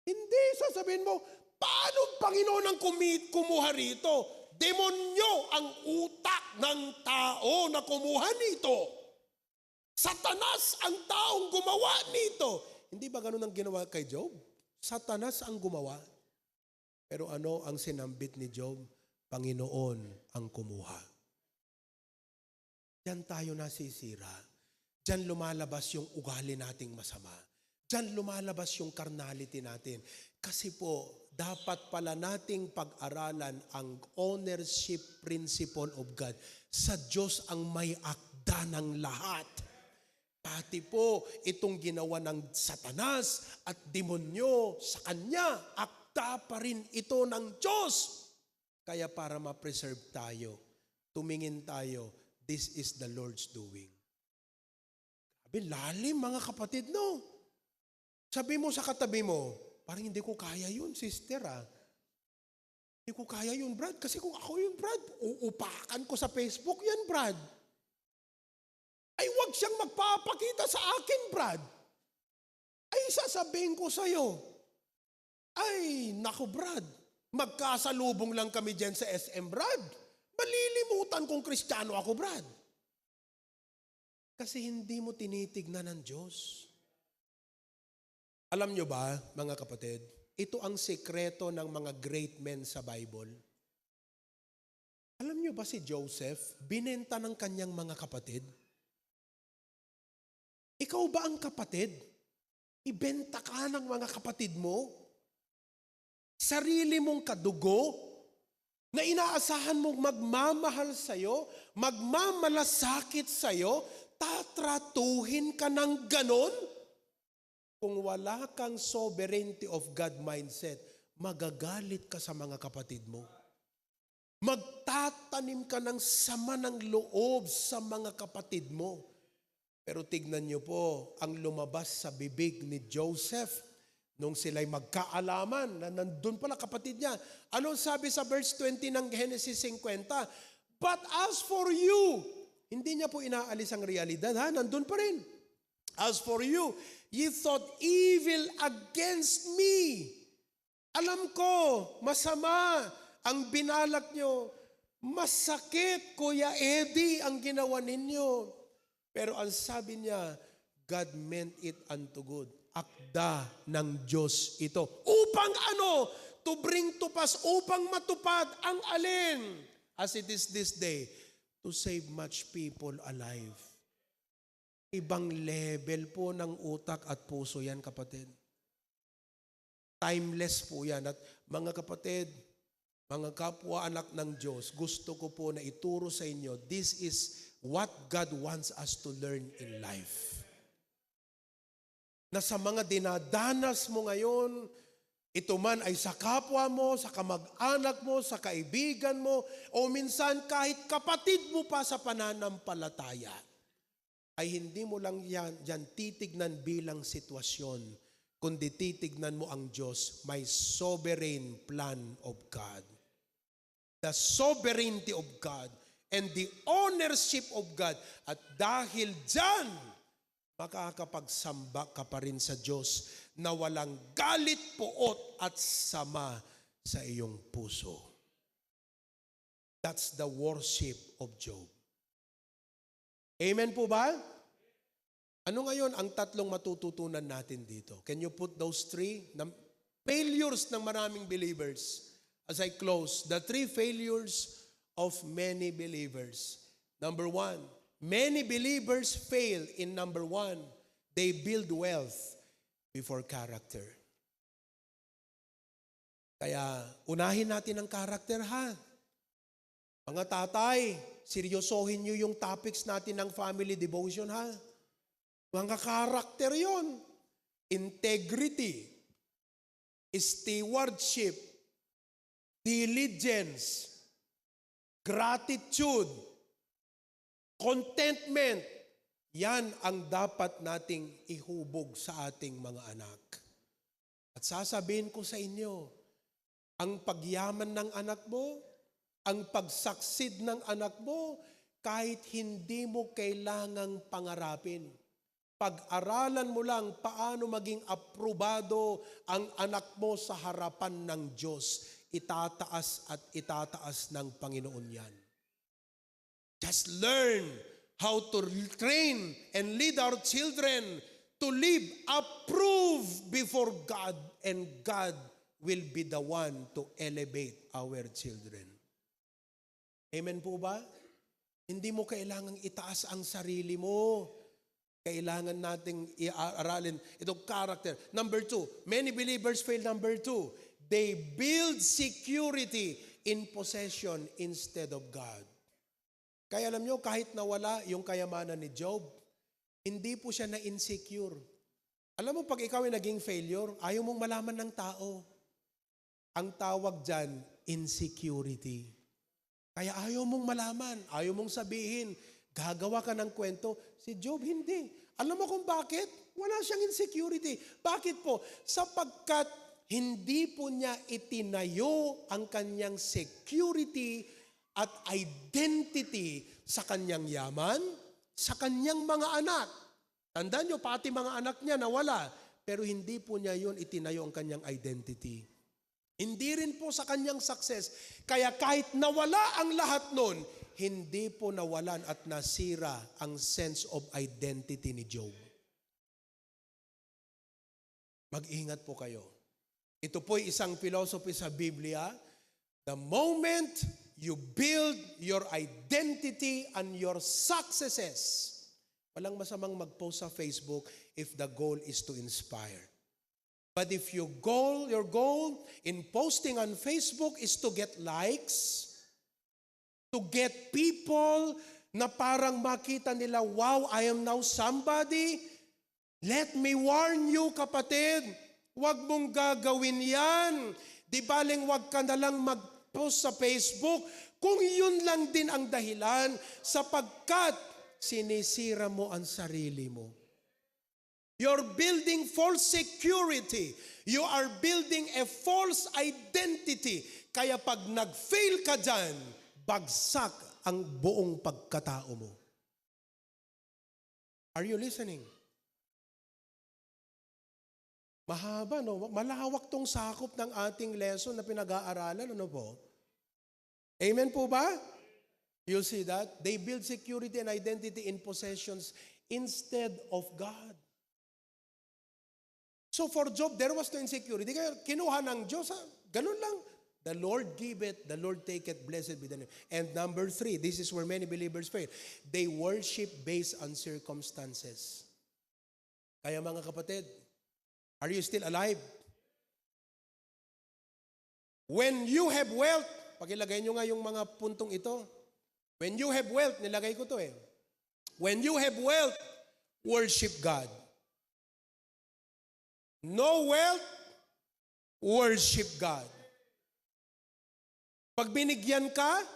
Hindi, sasabihin mo, paano Panginoon ang kumuha rito? Demonyo ang utak ng tao na kumuha nito. Satanas ang taong gumawa nito. Hindi ba ganun ang ginawa kay Job? Satanas ang gumawa. Pero ano ang sinambit ni Job? Panginoon ang kumuha. Diyan tayo nasisira. Diyan lumalabas yung ugali nating masama. Diyan lumalabas yung carnality natin. Kasi po, dapat pala nating pag-aralan ang ownership principle of God. Sa Diyos ang may akda ng lahat. Pati po itong ginawa ng Satanas at demonyo sa kanya, akda pa rin ito ng Diyos. Kaya para ma-preserve tayo, tumingin tayo, this is the Lord's doing. Sabi, lalim mga kapatid, no? Sabi mo sa katabi mo, parang hindi ko kaya yun, sister, ah. Hindi ko kaya yun, Brad. Kasi kung ako yun, Brad, uupakan ko sa Facebook yan, Brad. Ay, wag siyang magpapakita sa akin, Brad. Ay, sasabihin ko sa'yo. Ay, naku, Brad. Magkasalubong lang kami dyan sa SM, Brad. Malilimutan kung Kristiyano ako, Brad. Kasi hindi mo tinitignan ng Diyos. Alam nyo ba, mga kapatid, ito ang sekreto ng mga great men sa Bible. Alam nyo ba si Joseph, binenta ng kanyang mga kapatid? Ikaw ba ang kapatid? Ibenta ka ng mga kapatid mo? Sarili mong kadugo na inaasahan mong magmamahal sa'yo, magmamalasakit sa'yo, tatratuhin ka ng ganon? Kung wala kang sovereignty of God mindset, magagalit ka sa mga kapatid mo. Magtatanim ka ng sama ng loob sa mga kapatid mo. Pero tignan niyo po ang lumabas sa bibig ni Joseph nung sila'y magkaalaman na nandun pala kapatid niya. Anong sabi sa verse 20 ng Genesis 50? But as for you, hindi niya po inaalis ang realidad, ha? Nandun pa rin. As for you, ye thought evil against me. Alam ko, masama ang binalak niyo. Masakit, Kuya Eddie, ang ginawa ninyo. Pero ang sabi niya, God meant it unto good. Akda ng Diyos ito. Upang ano? To bring to pass, upang matupad ang alin? As it is this day, to save much people alive. Ibang level po ng utak at puso yan, kapatid. Timeless po yan. At mga kapatid, mga kapwa anak ng Diyos, gusto ko po na ituro sa inyo, this is what God wants us to learn in life. Na sa mga dinadanas mo ngayon, ito man ay sa kapwa mo, sa kamag-anak mo, sa kaibigan mo, o minsan kahit kapatid mo pa sa pananampalataya, ay hindi mo lang yan titignan bilang sitwasyon, kundi titignan mo ang Diyos, may sovereign plan of God. The sovereignty of God and the ownership of God. At dahil dyan, makakapagsamba ka pa rin sa Diyos na walang galit, puot at sama sa iyong puso. That's the worship of Job. Amen po ba? Ano ngayon ang tatlong matututunan natin dito? Can you put those three? Failures ng maraming believers. As I close, the three failures of many believers. Number one, many believers fail in number one, they build wealth before character. Kaya unahin natin ang character, ha? Mga tatay, seryosohin nyo yung topics natin ng family devotion, ha? Mga character yon. Integrity, stewardship, diligence, gratitude, contentment. Yan ang dapat nating ihubog sa ating mga anak. At sasabihin ko sa inyo, ang pagyaman ng anak mo, ang pagsaksid ng anak mo, kahit hindi mo kailangang pangarapin. Pag-aralan mo lang paano maging aprobado ang anak mo sa harapan ng Diyos. Itataas at itataas ng Panginoon yan. Just learn how to train and lead our children to live approved before God, and God will be the one to elevate our children. Amen po ba? Hindi mo kailangang itaas ang sarili mo. Kailangan nating i-aralin itong character. Number 2, many believers fail. Number 2, they build security in possession instead of God. Kaya alam nyo, kahit nawala yung kayamanan ni Job, hindi po siya na-insecure. Alam mo, pag ikaw ay naging failure, ayaw mong malaman ng tao. Ang tawag dyan, insecurity. Kaya ayaw mong malaman, ayaw mong sabihin, gagawa ka ng kwento. Si Job, hindi. Alam mo kung bakit? Wala siyang insecurity. Bakit po? Sapagkat hindi po niya itinayo ang kanyang security at identity sa kanyang yaman, sa kanyang mga anak. Tandaan nyo, pati mga anak niya nawala, pero hindi po niya yun itinayo ang kanyang identity. Hindi rin po sa kanyang success. Kaya kahit nawala ang lahat nun, hindi po nawalan at nasira ang sense of identity ni Job. Mag-ingat po kayo. Ito po'y isang philosophy sa Biblia. The moment you build your identity and your successes, walang masamang mag-post sa Facebook if the goal is to inspire. But if your goal in posting on Facebook is to get likes, to get people na parang makita nila, wow, I am now somebody, let me warn you, kapatid, huwag mong gagawin yan. Di baling huwag ka na lang mag-post sa Facebook kung yun lang din ang dahilan sapagkat sinisira mo ang sarili mo. You're building false security. You are building a false identity. Kaya pag nag-fail ka dyan, bagsak ang buong pagkatao mo. Are you listening? Mahaba, no? Malawak tong sakop ng ating lesson na pinag-aaralan. Ano po? Amen po ba? You'll see that. They build security and identity in possessions instead of God. So for Job, there was no insecurity. Kaya kinuha ng Diyos, ganun lang. The Lord give it, the Lord take it, blessed be the name. And number 3, this is where many believers fail. They worship based on circumstances. Kaya mga kapatid, are you still alive? When you have wealth, pakilagay nyo nga yung mga puntong ito. When you have wealth, nilagay ko to eh. When you have wealth, worship God. No wealth, worship God. Pag binigyan ka,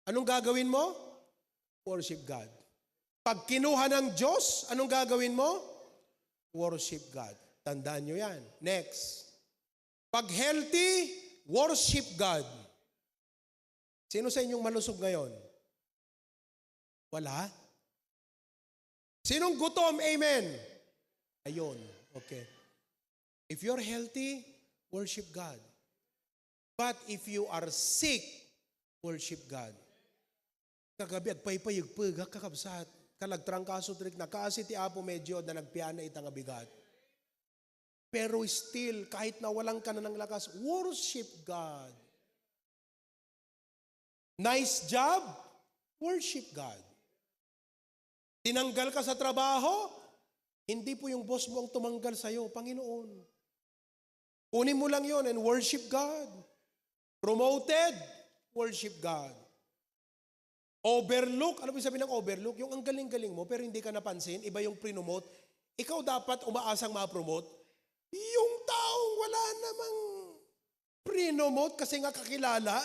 anong gagawin mo? Worship God. Pag kinuha ng Diyos, anong gagawin mo? Worship God. Tandaan nyo yan. Next. Pag healthy, worship God. Sino sa inyong malusog ngayon? Wala? Sinong gutom? Amen. Ayun. Okay. If you're healthy, worship God. But if you are sick, worship God. Kagabi, agpaypayagpag, kakabsat, kalagtrang kaso trik na, kasi ti apo medyo na nagpiyana itang abigat. Pero still, kahit nawalan ka na ng lakas, worship God. Nice job, worship God. Tinanggal ka sa trabaho, hindi po yung boss mo ang tumanggal sa'yo, Panginoon. Kunin mo lang yon and worship God. Promoted, worship God. Overlook, ano ba sabihin ng overlook? Yung ang galing-galing mo pero hindi ka napansin, iba yung prinomote. Ikaw dapat umaasang ma-promote. Yung taong wala namang prinomote kasi nga kakilala,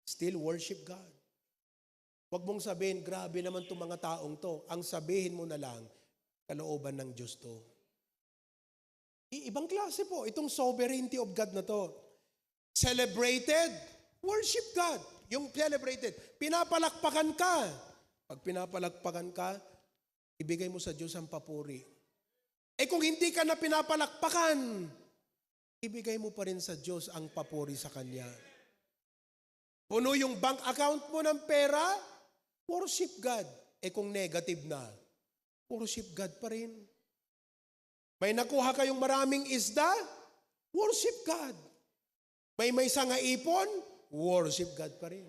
still worship God. Huwag mong sabihin, grabe naman itong mga taong to. Ang sabihin mo na lang, kalooban ng Diyos to. Ibang klase po, itong sovereignty of God na to. Celebrated, worship God. Yung celebrated, pinapalakpakan ka. Pag pinapalakpakan ka, ibigay mo sa Diyos ang papuri. Kung hindi ka na pinapalakpakan, ibigay mo pa rin sa Diyos ang papuri sa Kanya. Puno yung bank account mo ng pera, worship God. Kung negative na, worship God pa rin. May nakuha kayong maraming isda, worship God. May sanga ipon, worship God pa rin.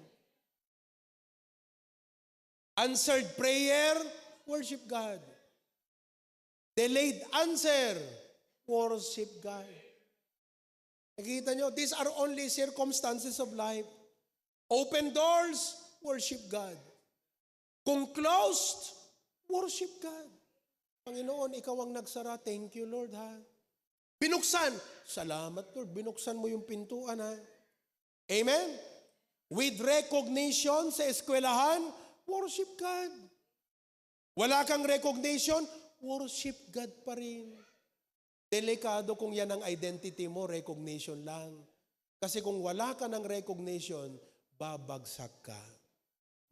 Answered prayer, worship God. Delayed answer, worship God. Nakikita nyo, these are only circumstances of life. Open doors, worship God. Kung closed, worship God. Panginoon, ikaw ang nagsara. Thank you, Lord, ha? Binuksan. Salamat, Lord. Binuksan mo yung pintuan, ha? Amen? With recognition sa eskwelahan, worship God. Wala kang recognition, worship God pa rin. Delikado kung yan ang identity mo, recognition lang. Kasi kung wala ka ng recognition, babagsak ka.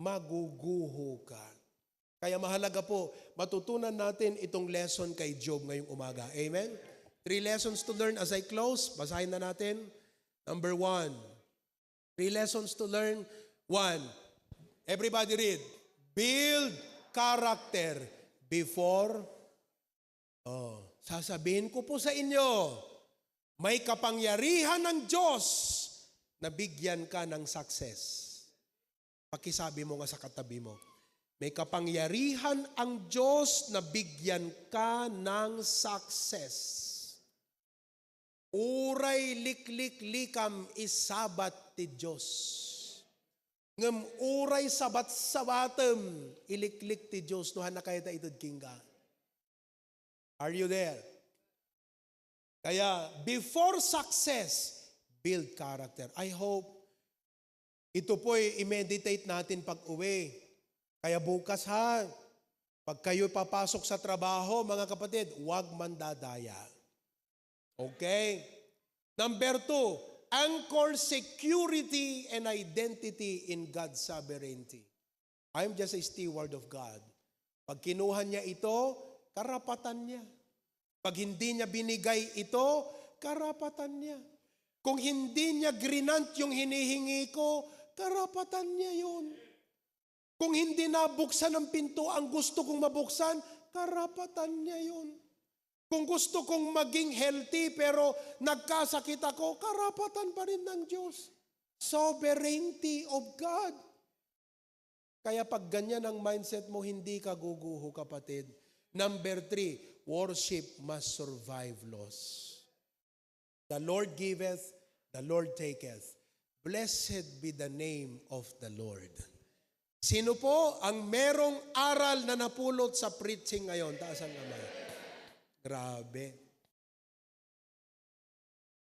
Maguguho ka. Kaya mahalaga po, matutunan natin itong lesson kay Job ngayong umaga. Amen? 3 lessons to learn as I close. Basahin na natin. Number 1. 3 lessons to learn. 1. Everybody read. Build character before. Sasabihin ko po sa inyo, may kapangyarihan ng Diyos na bigyan ka ng success. Pakisabi mo nga sa katabi mo. May kapangyarihan ang Diyos na bigyan ka ng success. Uray liklik likam isabat ti Diyos. Ngem uray sabat-sabatem iliklik ti Diyos no hanakayta itod kingga. Are you there? Kaya before success, build character. I hope ito po'y i-meditate natin pag-uwi. Kaya bukas ha, pag kayo papasok sa trabaho, mga kapatid, huwag mandadaya. Okay? Number 2, anchor security and identity in God's sovereignty. I'm just a steward of God. Pag kinuha niya ito, karapatan niya. Pag hindi niya binigay ito, karapatan niya. Kung hindi niya grinant yung hinihingi ko, karapatan niya yun. Kung hindi nabuksan ang pinto ang gusto kong mabuksan, karapatan niya yun. Kung gusto kong maging healthy pero nagkasakit ako, karapatan pa rin ng Diyos. Sovereignty of God. Kaya pag ganyan ang mindset mo, hindi ka guguho, kapatid. Number 3, worship must survive loss. The Lord giveth, the Lord taketh. Blessed be the name of the Lord. Sino po ang merong aral na napulot sa preaching ngayon? Taas ang kamay. Grabe.